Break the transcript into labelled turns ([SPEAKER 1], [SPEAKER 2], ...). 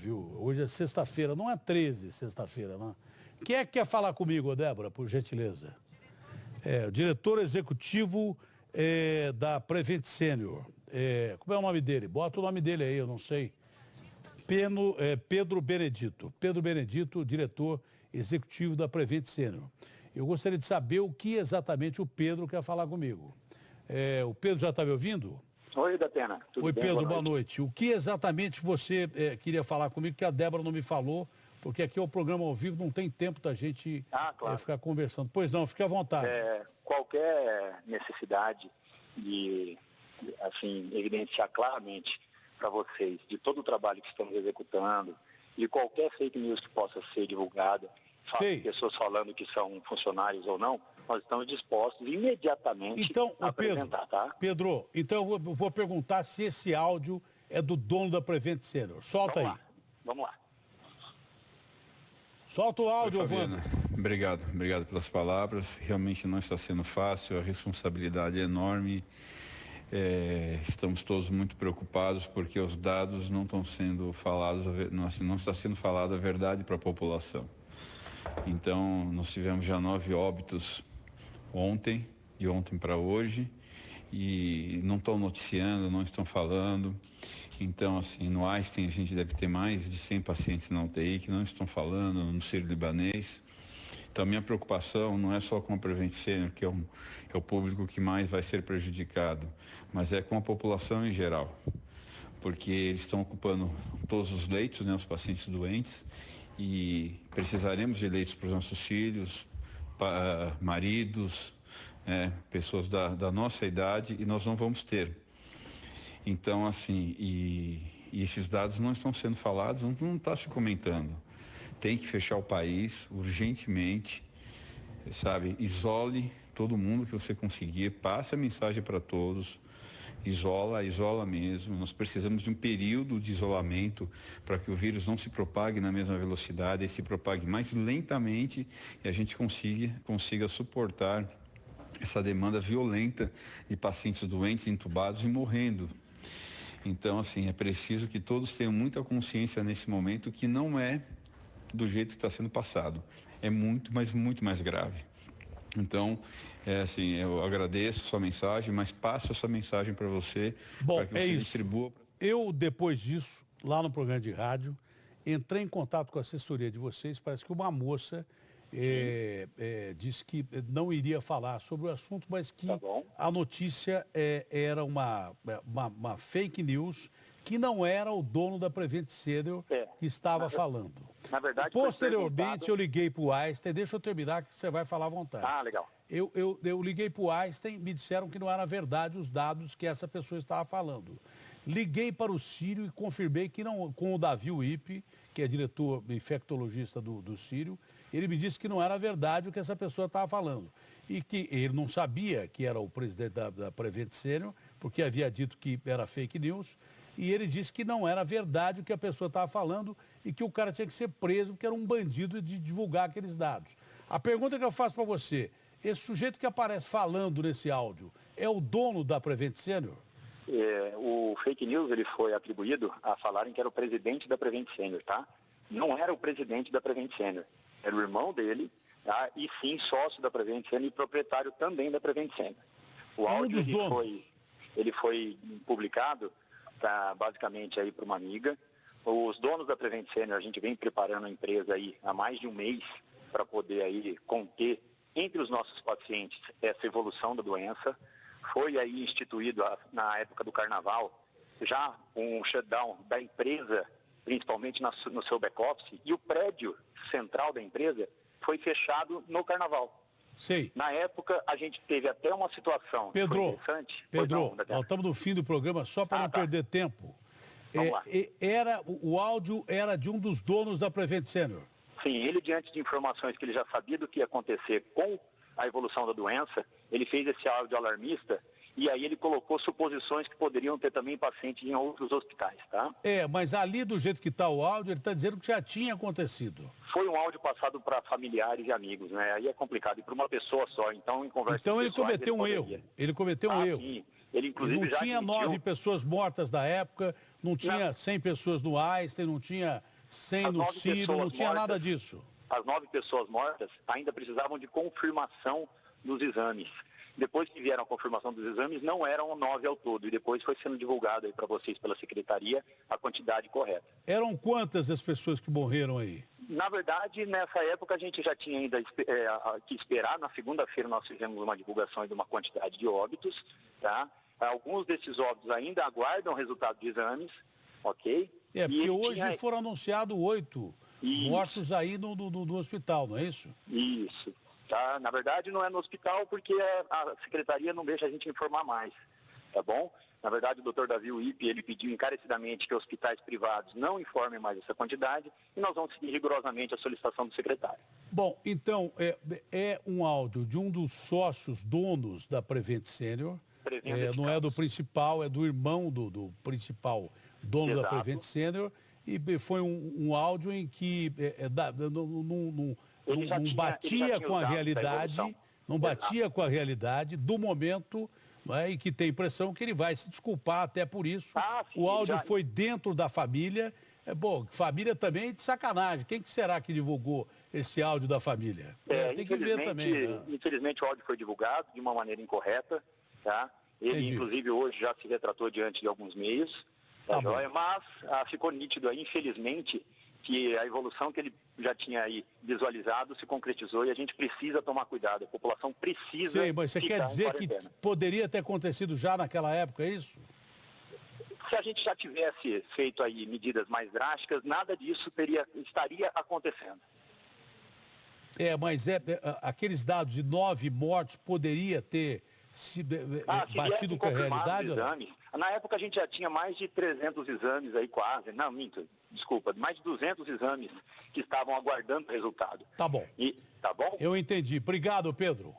[SPEAKER 1] viu? Hoje é sexta-feira, não é 13, sexta-feira, não. Quem é que quer falar comigo, Débora, por gentileza? O diretor executivo da Prevent Senior. Como é o nome dele? Bota o nome dele aí, eu não sei. Pedro Benedito. Pedro Benedito, diretor executivo da Prevent Senior. Eu gostaria de saber o que exatamente o Pedro quer falar comigo. O Pedro já está me ouvindo?
[SPEAKER 2] Oi, Datena.
[SPEAKER 1] Oi, Pedro, boa noite. O que exatamente você queria falar comigo que a Débora não me falou? Porque aqui é o programa ao vivo, não tem tempo da gente
[SPEAKER 2] claro.
[SPEAKER 1] ficar conversando. Pois não, fique à vontade.
[SPEAKER 2] Qualquer necessidade de assim, evidenciar claramente para vocês de todo o trabalho que estamos executando e qualquer fake news que possa ser divulgada, pessoas falando que são funcionários ou não, nós estamos dispostos imediatamente a apresentar, tá?
[SPEAKER 1] Pedro, então eu vou perguntar se esse áudio é do dono da Prevent Senior. Solta aí.
[SPEAKER 2] Vamos lá.
[SPEAKER 1] Solta o áudio, Wanda.
[SPEAKER 3] Obrigado pelas palavras. Realmente não está sendo fácil, a responsabilidade é enorme. Estamos todos muito preocupados porque os dados não estão sendo falados, não está sendo falada a verdade para a população. Então, nós tivemos já 9 óbitos ontem, de ontem para hoje, e não estão noticiando, não estão falando. Então, assim, no Einstein a gente deve ter mais de 100 pacientes na UTI que não estão falando, no Sírio-Libanês. Então, a minha preocupação não é só com a Prevent Senior, que é o público que mais vai ser prejudicado, mas é com a população em geral, porque eles estão ocupando todos os leitos, né, os pacientes doentes, e precisaremos de leitos para os nossos filhos, maridos, pessoas da nossa idade, e nós não vamos ter. Então, assim, e esses dados não estão sendo falados, não está se comentando. Tem que fechar o país urgentemente, sabe? Isole todo mundo que você conseguir, passe a mensagem para todos, isola mesmo. Nós precisamos de um período de isolamento para que o vírus não se propague na mesma velocidade, e se propague mais lentamente e a gente consiga suportar essa demanda violenta de pacientes doentes, entubados e morrendo. Então, assim, é preciso que todos tenham muita consciência nesse momento que não é do jeito que está sendo passado. É muito, mas muito mais grave. Então, assim, eu agradeço a sua mensagem, mas passo essa mensagem para você, para que você distribua.
[SPEAKER 1] Eu, depois disso, lá no programa de rádio, entrei em contato com a assessoria de vocês, parece que uma moça disse que não iria falar sobre o assunto, mas que a notícia era uma fake news, que não era o dono da Prevent Senior que estava falando.
[SPEAKER 2] Na verdade,
[SPEAKER 1] posteriormente, eu liguei para o Einstein, deixa eu terminar que você vai falar à vontade.
[SPEAKER 2] Legal.
[SPEAKER 1] Eu liguei para o Einstein, me disseram que não era verdade os dados que essa pessoa estava falando. Liguei para o Sírio e confirmei que não, com o Davi Wippe, que é diretor infectologista do Sírio, ele me disse que não era verdade o que essa pessoa estava falando. E que ele não sabia que era o presidente da Prevent Senior, porque havia dito que era fake news, e ele disse que não era verdade o que a pessoa estava falando e que o cara tinha que ser preso porque era um bandido de divulgar aqueles dados. A pergunta que eu faço para você, esse sujeito que aparece falando nesse áudio é o dono da Prevent Senior?
[SPEAKER 2] O fake news ele foi atribuído a falarem que era o presidente da Prevent Senior, tá? Não era o presidente da Prevent Senior, era o irmão dele, tá? E sim sócio da Prevent Senior e proprietário também da Prevent Senior. O áudio ele foi publicado basicamente aí para uma amiga. Os donos da Prevent Senior, a gente vem preparando a empresa aí há mais de um mês para poder aí conter entre os nossos pacientes essa evolução da doença. Foi aí instituído na época do carnaval já um shutdown da empresa, principalmente no seu back-office, e o prédio central da empresa foi fechado no carnaval.
[SPEAKER 1] Sei.
[SPEAKER 2] Na época, a gente teve até uma situação interessante.
[SPEAKER 1] Pedro, nós estamos no fim do programa, só para não perder tempo.
[SPEAKER 2] Vamos lá.
[SPEAKER 1] O áudio era de um dos donos da Prevent Senior?
[SPEAKER 2] Sim, ele, diante de informações que ele já sabia do que ia acontecer com a evolução da doença, ele fez esse áudio alarmista e aí ele colocou suposições que poderiam ter também pacientes em outros hospitais, tá?
[SPEAKER 1] Mas ali, do jeito que está o áudio, ele está dizendo que já tinha acontecido.
[SPEAKER 2] Foi um áudio passado para familiares e amigos, né? Aí é complicado, e para uma pessoa só, então em conversa.
[SPEAKER 1] Então ele cometeu um erro. Ele cometeu um erro.
[SPEAKER 2] Sim. Ele, inclusive,
[SPEAKER 1] não tinha 9 pessoas mortas da época, não tinha 100 pessoas no Einstein, não tinha sem
[SPEAKER 2] As
[SPEAKER 1] no
[SPEAKER 2] 9
[SPEAKER 1] Sírio,
[SPEAKER 2] pessoas
[SPEAKER 1] não tinha nada
[SPEAKER 2] mortas.
[SPEAKER 1] disso.
[SPEAKER 2] As 9 pessoas mortas ainda precisavam de confirmação dos exames. Depois que vieram a confirmação dos exames, não eram 9 ao todo. E depois foi sendo divulgado aí para vocês pela secretaria a quantidade correta.
[SPEAKER 1] Eram quantas as pessoas que morreram aí?
[SPEAKER 2] Na verdade, nessa época a gente já tinha ainda que esperar. Na segunda-feira nós fizemos uma divulgação de uma quantidade de óbitos, tá? Alguns desses óbitos ainda aguardam o resultado de exames, ok?
[SPEAKER 1] Porque hoje foram anunciados 8 mortos aí no hospital, não é isso?
[SPEAKER 2] Isso. Tá? Na verdade, não é no hospital porque a secretaria não deixa a gente informar mais, tá bom? Na verdade, o doutor Davi Uip, ele pediu encarecidamente que hospitais privados não informem mais essa quantidade e nós vamos seguir rigorosamente a solicitação do secretário.
[SPEAKER 1] Bom, então, é um áudio de um dos sócios donos da Prevent Senior, não é do principal, é do irmão do principal dono
[SPEAKER 2] Exato.
[SPEAKER 1] da Prevent Senior, e foi um áudio em que não batia com a realidade, não batia com a realidade do momento, né, e que tem a impressão que ele vai se desculpar até por isso.
[SPEAKER 2] Sim,
[SPEAKER 1] o áudio foi dentro da família. Família também é de sacanagem. Quem que será que divulgou esse áudio da família? Tem que ver também. Né?
[SPEAKER 2] Infelizmente o áudio foi divulgado de uma maneira incorreta, tá? Ele, inclusive, hoje já se retratou diante de alguns meios, tá joia? Mas ficou nítido aí, infelizmente, que a evolução que ele já tinha aí visualizado se concretizou e a gente precisa tomar cuidado. A população precisa.
[SPEAKER 1] Sim, mas você quer dizer que poderia ter acontecido já naquela época, é isso?
[SPEAKER 2] Se a gente já tivesse feito aí medidas mais drásticas, nada disso estaria acontecendo.
[SPEAKER 1] Mas aqueles dados de 9 mortos poderia ter batido com a realidade?
[SPEAKER 2] Exames. Na época a gente já tinha mais de 300 exames aí quase, mais de 200 exames que estavam aguardando o resultado.
[SPEAKER 1] Tá bom.
[SPEAKER 2] Tá bom?
[SPEAKER 1] Eu entendi. Obrigado, Pedro.